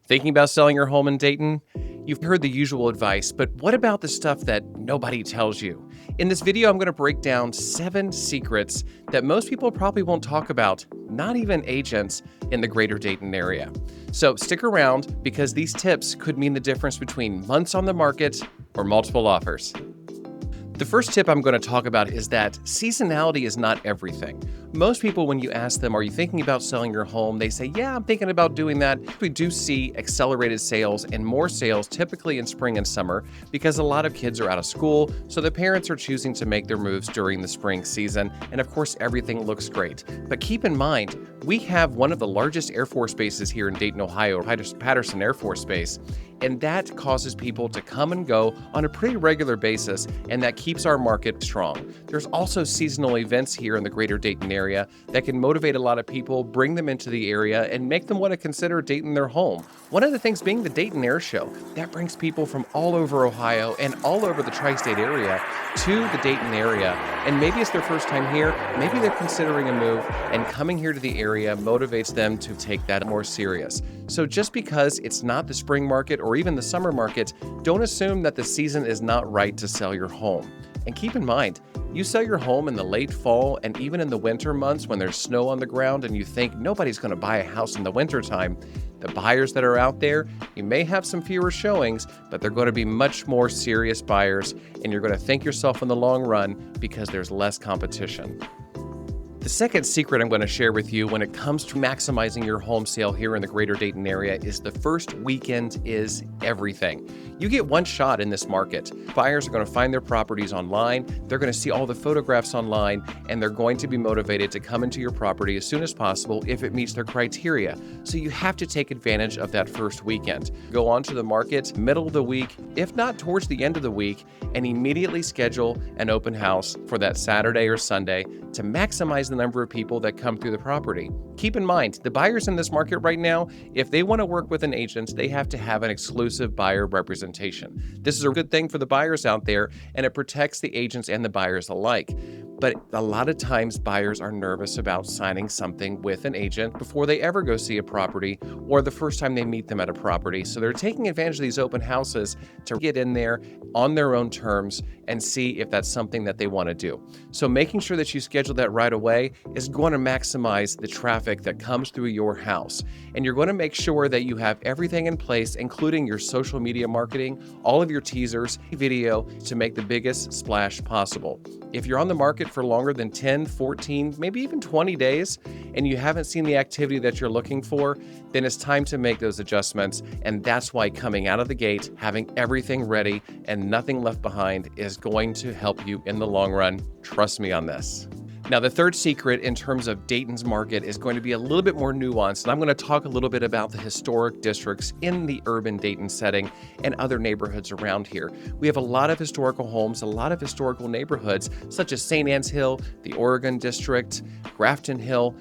Thinking about selling your home in Dayton? You've heard the usual advice, but what about the stuff that nobody tells you? In this video, I'm going to break down 7 secrets that most people probably won't talk about, not even agents in the greater Dayton area. So stick around because these tips could mean the difference between months on the market or multiple offers. The first tip I'm going to talk about is that seasonality is not everything. Most people, when you ask them, are you thinking about selling your home? They say, yeah, I'm thinking about doing that. We do see accelerated sales and more sales typically in spring and summer because a lot of kids are out of school, so the parents are choosing to make their moves during the spring season. And of course, everything looks great. But keep in mind, we have one of the largest Air Force bases here in Dayton, Ohio, Patterson Air Force Base. And that causes people to come and go on a pretty regular basis, and that keeps our market strong. There's also seasonal events here in the greater Dayton area that can motivate a lot of people, bring them into the area, and make them want to consider Dayton their home. One of the things being the Dayton Air Show. That brings people from all over Ohio and all over the tri-state area to the Dayton area. And maybe it's their first time here, maybe they're considering a move, and coming here to the area motivates them to take that more serious. So just because it's not the spring market or even the summer market, don't assume that the season is not right to sell your home. And keep in mind, you sell your home in the late fall and even in the winter months when there's snow on the ground and you think nobody's going to buy a house in the wintertime, the buyers that are out there, you may have some fewer showings, but they're going to be much more serious buyers, and you're going to thank yourself in the long run because there's less competition. The second secret I'm going to share with you when it comes to maximizing your home sale here in the greater Dayton area is the first weekend is everything. You get one shot in this market. Buyers are going to find their properties online, they're going to see all the photographs online, and they're going to be motivated to come into your property as soon as possible if it meets their criteria. So you have to take advantage of that first weekend. Go onto the market middle of the week, if not towards the end of the week, and immediately schedule an open house for that Saturday or Sunday to maximize the number of people that come through the property. Keep in mind, the buyers in this market right now, if they want to work with an agent, they have to have an exclusive buyer representation. This is a good thing for the buyers out there, and it protects the agents and the buyers alike. But a lot of times buyers are nervous about signing something with an agent before they ever go see a property or the first time they meet them at a property. So they're taking advantage of these open houses to get in there on their own terms and see if that's something that they want to do. So making sure that you schedule that right away is going to maximize the traffic that comes through your house. And you're going to make sure that you have everything in place, including your social media marketing, all of your teasers, video, to make the biggest splash possible. If you're on the market for longer than 10, 14, maybe even 20 days, and you haven't seen the activity that you're looking for, then it's time to make those adjustments. And that's why coming out of the gate, having everything ready and nothing left behind is going to help you in the long run. Trust me on this. Now, the third secret in terms of Dayton's market is going to be a little bit more nuanced, and I'm going to talk a little bit about the historic districts in the urban Dayton setting and other neighborhoods around here. We have a lot of historical homes, a lot of historical neighborhoods, such as St. Anne's Hill, the Oregon District, Grafton Hill.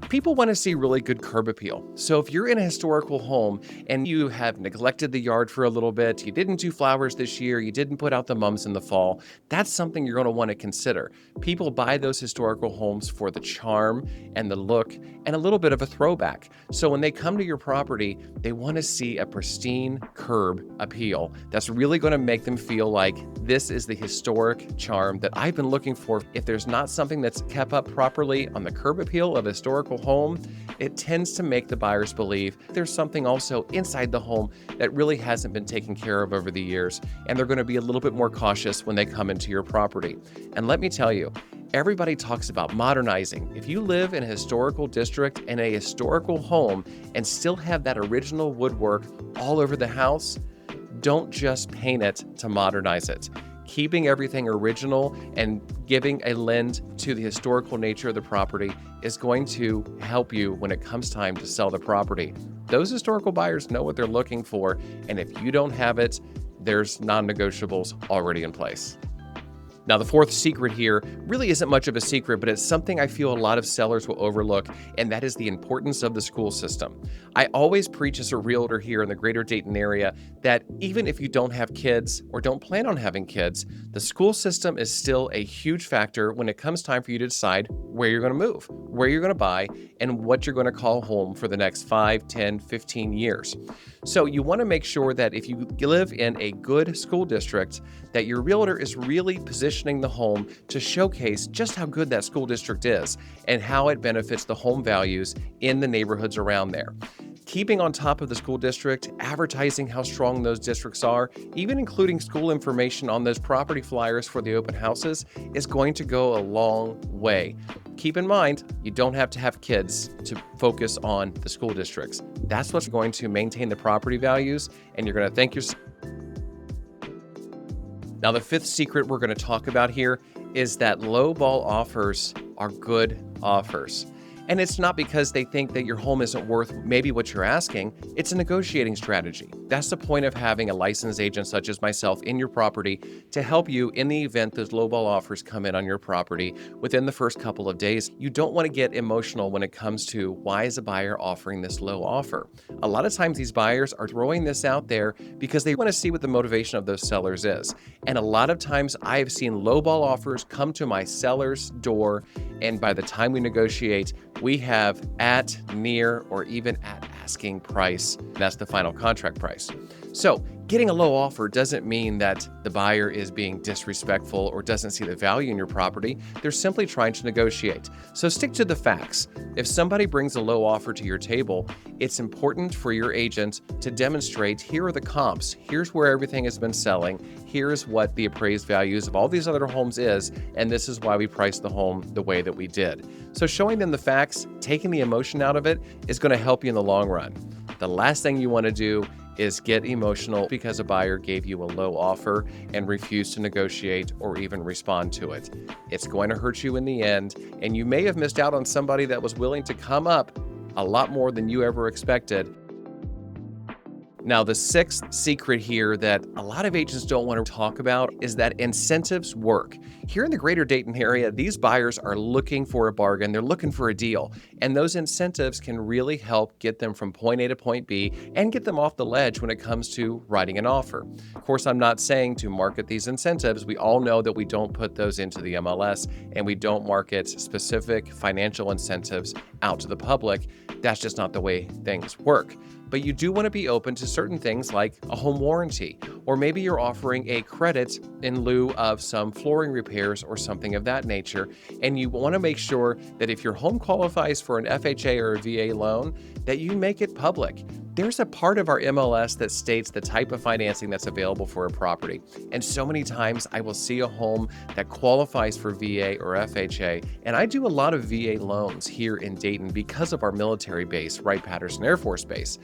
People want to see really good curb appeal. So if you're in a historical home and you have neglected the yard for a little bit, you didn't do flowers this year, you didn't put out the mums in the fall, that's something you're going to want to consider. People buy those historical homes for the charm and the look and a little bit of a throwback. So when they come to your property, they want to see a pristine curb appeal that's really going to make them feel like this is the historic charm that I've been looking for. If there's not something that's kept up properly on the curb appeal of a historical home, it tends to make the buyers believe there's something also inside the home that really hasn't been taken care of over the years, and they're going to be a little bit more cautious when they come into your property. And let me tell you, everybody talks about modernizing. If you live in a historical district and a historical home and still have that original woodwork all over the house, don't just paint it to modernize it. Keeping everything original and giving a lend to the historical nature of the property is going to help you when it comes time to sell the property. Those historical buyers know what they're looking for, and if you don't have it, there's non-negotiables already in place. Now, the fourth secret here really isn't much of a secret, but it's something I feel a lot of sellers will overlook, and that is the importance of the school system. I always preach as a realtor here in the greater Dayton area that even if you don't have kids or don't plan on having kids, the school system is still a huge factor when it comes time for you to decide where you're going to move, where you're going to buy, and what you're going to call home for the next 5, 10, 15 years. So you want to make sure that if you live in a good school district, that your realtor is really positioning the home to showcase just how good that school district is and how it benefits the home values in the neighborhoods around there. Keeping on top of the school district, advertising how strong those districts are, even including school information on those property flyers for the open houses is going to go a long way. Keep in mind, you don't have to have kids to focus on the school districts. That's what's going to maintain the property values, and you're going to thank yourself. Now, the fifth secret we're going to talk about here is that low ball offers are good offers. And it's not because they think that your home isn't worth maybe what you're asking. It's a negotiating strategy. That's the point of having a licensed agent such as myself in your property to help you in the event those lowball offers come in on your property within the first couple of days. You don't want to get emotional when it comes to why is a buyer offering this low offer. A lot of times these buyers are throwing this out there because they want to see what the motivation of those sellers is. And a lot of times I have seen lowball offers come to my seller's door, and by the time we negotiate, we have at, near, or even at asking price. That's the final contract price. So getting a low offer doesn't mean that the buyer is being disrespectful or doesn't see the value in your property. They're simply trying to negotiate. So stick to the facts. If somebody brings a low offer to your table, it's important for your agent to demonstrate, here are the comps. Here's where everything has been selling. Here's what the appraised values of all these other homes is, and this is why we priced the home the way that we did. So showing them the facts, taking the emotion out of it, is going to help you in the long run. The last thing you want to do is get emotional because a buyer gave you a low offer and refused to negotiate or even respond to it. It's going to hurt you in the end, and you may have missed out on somebody that was willing to come up a lot more than you ever expected. Now, the sixth secret here that a lot of agents don't want to talk about is that incentives work. Here in the greater Dayton area, these buyers are looking for a bargain. They're looking for a deal. And those incentives can really help get them from point A to point B and get them off the ledge when it comes to writing an offer. Of course, I'm not saying to market these incentives. We all know that we don't put those into the MLS and we don't market specific financial incentives out to the public. That's just not the way things work. But you do want to be open to certain things like a home warranty, or maybe you're offering a credit in lieu of some flooring repairs or something of that nature. And you want to make sure that if your home qualifies for an FHA or a VA loan, that you make it public. There's a part of our MLS that states the type of financing that's available for a property. And so many times I will see a home that qualifies for VA or FHA, and I do a lot of VA loans here in Dayton because of our military base, Wright-Patterson Air Force Base.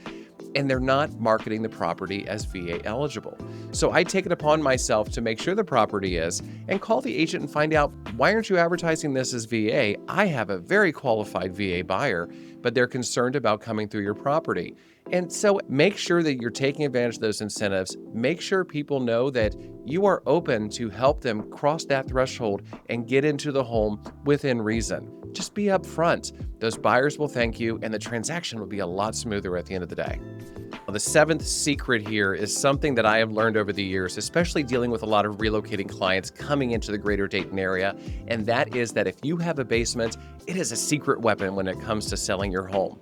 And they're not marketing the property as VA eligible. So I take it upon myself to make sure the property is and call the agent and find out, why aren't you advertising this as VA? I have a very qualified VA buyer, but they're concerned about coming through your property. And so make sure that you're taking advantage of those incentives. Make sure people know that you are open to help them cross that threshold and get into the home within reason. Just be upfront. Those buyers will thank you, and the transaction will be a lot smoother at the end of the day. Well, the seventh secret here is something that I have learned over the years, especially dealing with a lot of relocating clients coming into the greater Dayton area, and that is that if you have a basement, it is a secret weapon when it comes to selling your home.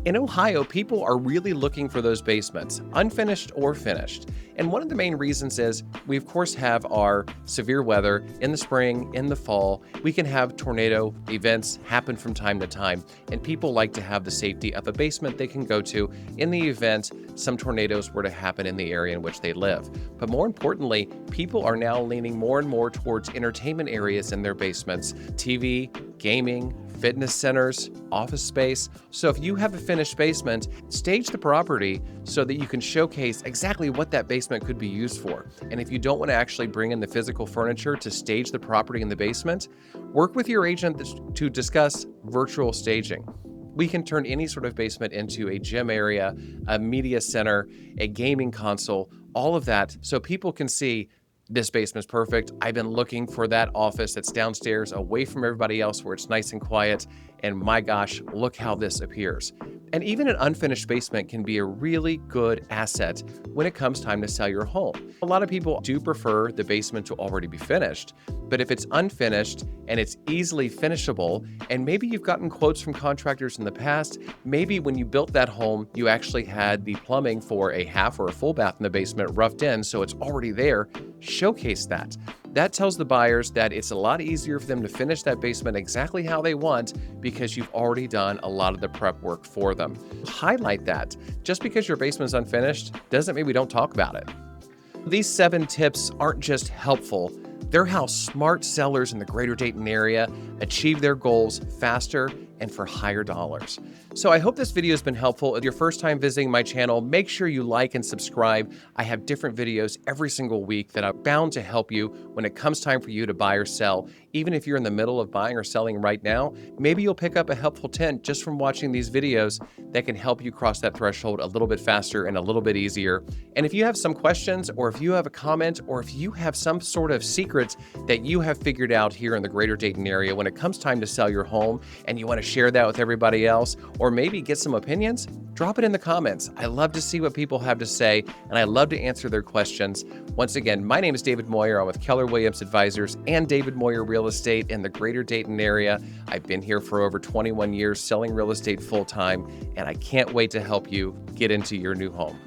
In Ohio, people are really looking for those basements, unfinished or finished. And one of the main reasons is we, of course, have our severe weather in the spring, in the fall. We can have tornado events happen from time to time, and people like to have the safety of a basement they can go to in the event some tornadoes were to happen in the area in which they live. But more importantly, people are now leaning more and more towards entertainment areas in their basements, TV, gaming, fitness centers, office space. So if you have a finished basement, stage the property so that you can showcase exactly what that basement could be used for. And if you don't want to actually bring in the physical furniture to stage the property in the basement, work with your agent to discuss virtual staging. We can turn any sort of basement into a gym area, a media center, a gaming console, all of that, so people can see this basement's perfect. I've been looking for that office that's downstairs away from everybody else where it's nice and quiet. And my gosh, look how this appears. And even an unfinished basement can be a really good asset when it comes time to sell your home. A lot of people do prefer the basement to already be finished, but if it's unfinished and it's easily finishable, and maybe you've gotten quotes from contractors in the past, maybe when you built that home, you actually had the plumbing for a half or a full bath in the basement roughed in, so it's already there, showcase that. That tells the buyers that it's a lot easier for them to finish that basement exactly how they want because you've already done a lot of the prep work for them. Highlight that. Just because your basement is unfinished doesn't mean we don't talk about it. These 7 tips aren't just helpful, they're how smart sellers in the greater Dayton area achieve their goals faster and for higher dollars. So I hope this video has been helpful. If you're first time visiting my channel, make sure you like and subscribe. I have different videos every single week that are bound to help you when it comes time for you to buy or sell. Even if you're in the middle of buying or selling right now, maybe you'll pick up a helpful tip just from watching these videos that can help you cross that threshold a little bit faster and a little bit easier. And if you have some questions, or if you have a comment, or if you have some sort of secret that you have figured out here in the greater Dayton area when it comes time to sell your home and you want to share that with everybody else, or maybe get some opinions, drop it in the comments. I love to see what people have to say, and I love to answer their questions. Once again, my name is David Moyer. I'm with Keller Williams Advisors and David Moyer Real Estate in the greater Dayton area. I've been here for over 21 years selling real estate full-time, and I can't wait to help you get into your new home.